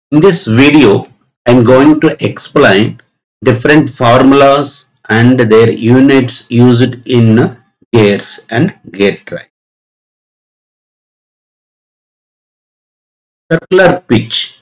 In this video, I am going to explain different formulas and their units used in gears and gear drive. Circular pitch.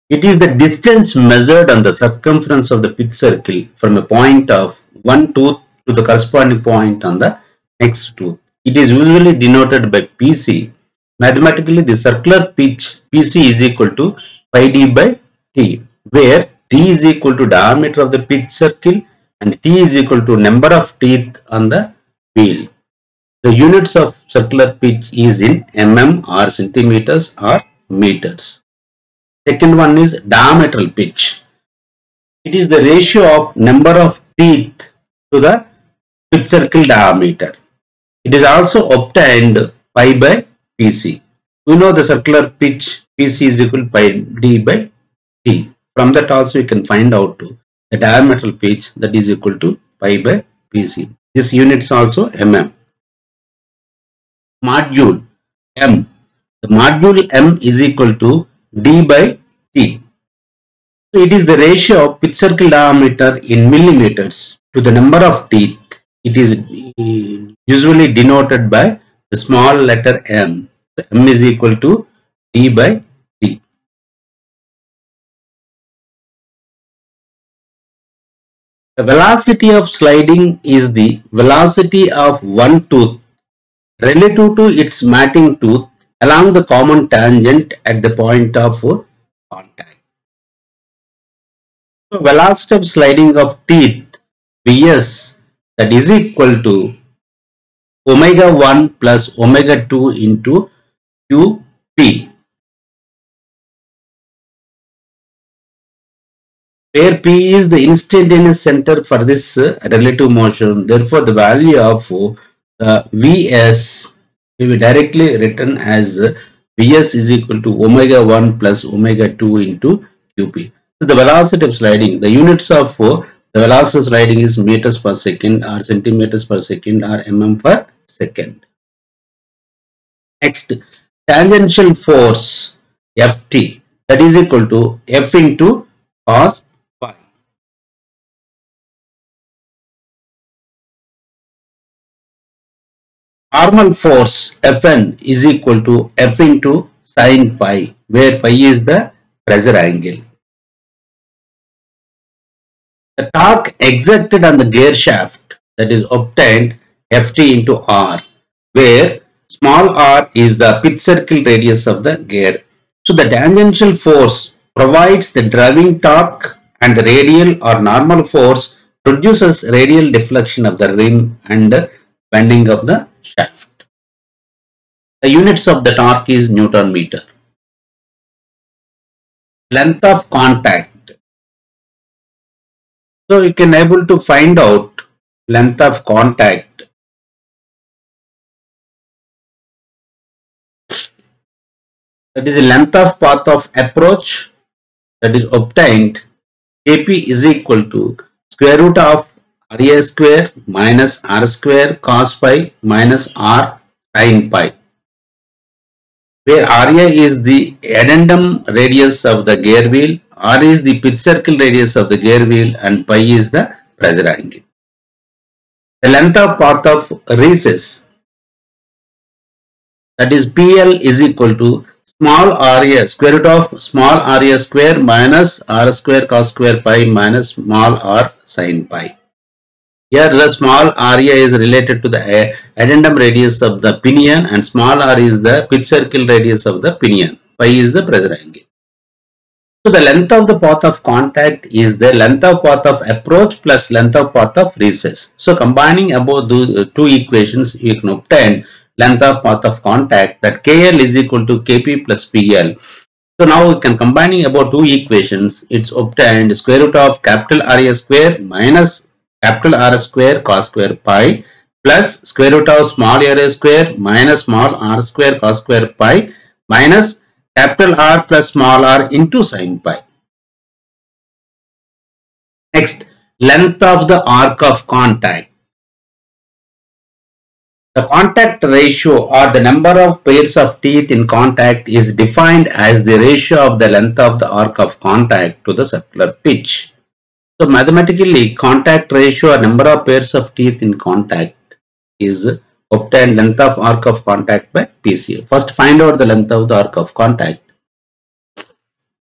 It is the distance measured on the circumference of the pitch circle from a point of one tooth to the corresponding point on the next tooth. It is usually denoted by PC. Mathematically, the circular pitch PC is equal to pi d by t, where t is equal to diameter of the pitch circle and t is equal to number of teeth on the wheel. The units of circular pitch is in mm or centimeters or meters. Second one is diametral pitch. It is the ratio of number of teeth to the pitch circle diameter. It is also obtained pi by PC. We know the circular pitch PC is equal to pi d by t. From that also we can find out the diametral pitch, that is equal to pi by PC. This units also mm. Module m. The module m is equal to d by t. So it is the ratio of pitch circle diameter in millimeters to the number of teeth. It is usually denoted by the small letter m. So m is equal to d by t. The velocity of sliding is the velocity of one tooth relative to its matting tooth along the common tangent at the point of contact. So velocity of sliding of teeth Vs, that is equal to omega 1 plus omega 2 into Qp, where P is the instantaneous center for this relative motion. Therefore, the value of Vs will be directly written as Vs is equal to omega 1 plus omega 2 into Qp. So the velocity of sliding, the units of the velocity of sliding is meters per second or centimeters per second or mm per second. Next, tangential force Ft, that is equal to F into cos phi. Normal force Fn is equal to F into sin pi, where pi is the pressure angle. The torque exerted on the gear shaft, that is obtained Ft into R, where small r is the pitch circle radius of the gear. So the tangential force provides the driving torque and the radial or normal force produces radial deflection of the rim and bending of the shaft. The units of the torque is Newton meter. Length of contact. So you can able to find out length of contact. That is the length of path of approach, that is obtained Kp is equal to square root of Ra square minus R square cos pi minus R sin pi, where Ra is the addendum radius of the gear wheel, R is the pitch circle radius of the gear wheel, and pi is the pressure angle. The length of path of recess, that is PL is equal to small Ra square root of small Ra square minus R square cos square pi minus small r sin pi. Here the small Ra is related to the addendum radius of the pinion and small r is the pitch circle radius of the pinion. Pi is the pressure angle. So the length of the path of contact is the length of path of approach plus length of path of recess. So combining about the two equations, you can obtain length of path of contact, that KL is equal to KP plus PL. So now we can combining about two equations, it's obtained square root of capital Ra square minus capital R square cos square pi plus square root of small r square minus small r square cos square pi minus capital R plus small r into sin pi. Next, length of the arc of contact. The contact ratio or the number of pairs of teeth in contact is defined as the ratio of the length of the arc of contact to the circular pitch. So mathematically, contact ratio or number of pairs of teeth in contact is obtained length of arc of contact by PCA. First find out the length of the arc of contact.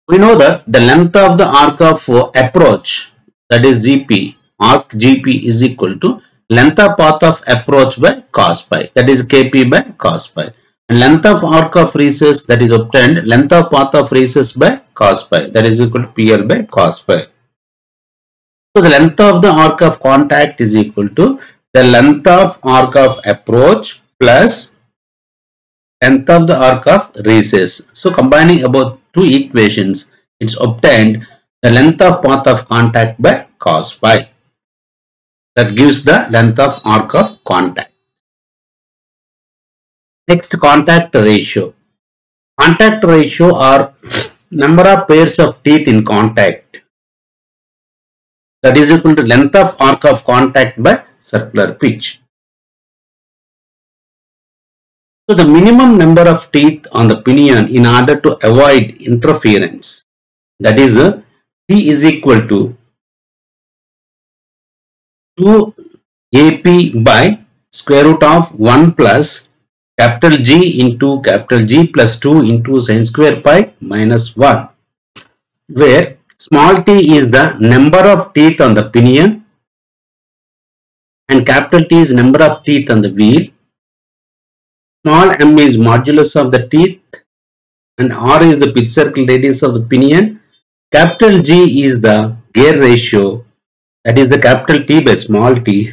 We know that the length of the arc of approach, that is GP, arc GP is equal to length of path of approach by cos pi, that is Kp by cos pi. And length of arc of recess, that is obtained length of path of recess by cos pi, that is equal to PL by cos pi. So the length of the arc of contact is equal to the length of arc of approach plus length of the arc of recess. So combining about two equations, it's obtained the length of path of contact by cos pi. That gives the length of arc of contact. Next, contact ratio. Contact ratio or number of pairs of teeth in contact, that is equal to length of arc of contact by circular pitch. So the minimum number of teeth on the pinion in order to avoid interference, that is T is equal to 2 AP by square root of 1 plus capital G into capital G plus 2 into sin square pi minus 1, where small t is the number of teeth on the pinion and capital T is number of teeth on the wheel. Small m is modulus of the teeth and R is the pitch circle radius of the pinion. Capital G is the gear ratio, that is the capital T by small t,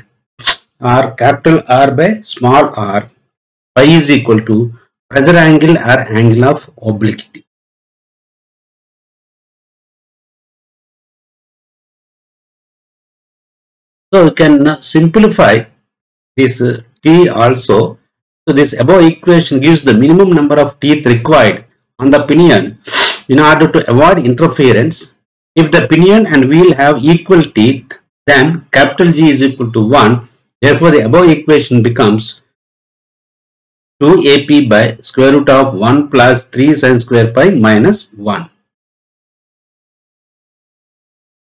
or capital R by small r. Pi is equal to pressure angle or angle of obliquity. So we can simplify this T also. So this above equation gives the minimum number of teeth required on the pinion in order to avoid interference. If the pinion and wheel have equal teeth, then capital G is equal to 1. Therefore, the above equation becomes 2 AP by square root of 1 plus 3 sin square pi minus 1.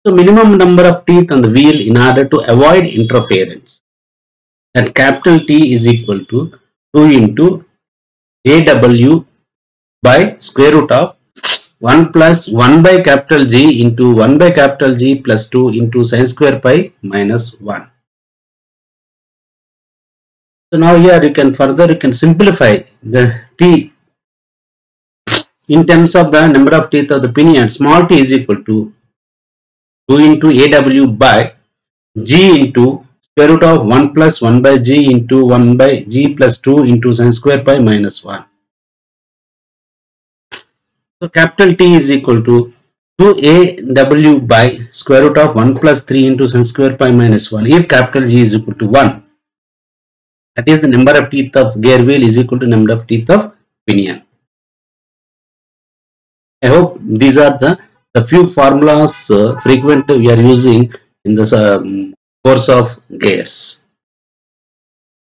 So minimum number of teeth on the wheel in order to avoid interference, that capital T is equal to 2 into AW by square root of 1 plus 1 by capital G into 1 by capital G plus 2 into sin square pi minus 1. So now here you can simplify the T in terms of the number of teeth of the pinion. Small t is equal to 2 into AW by G into square root of 1 plus 1 by G into 1 by G plus 2 into sin square pi minus 1. So capital T is equal to 2AW by square root of 1 plus 3 into sin square pi minus 1 if capital G is equal to 1. That is the number of teeth of gear wheel is equal to number of teeth of pinion. I hope these are the few formulas frequent we are using in the course of gears.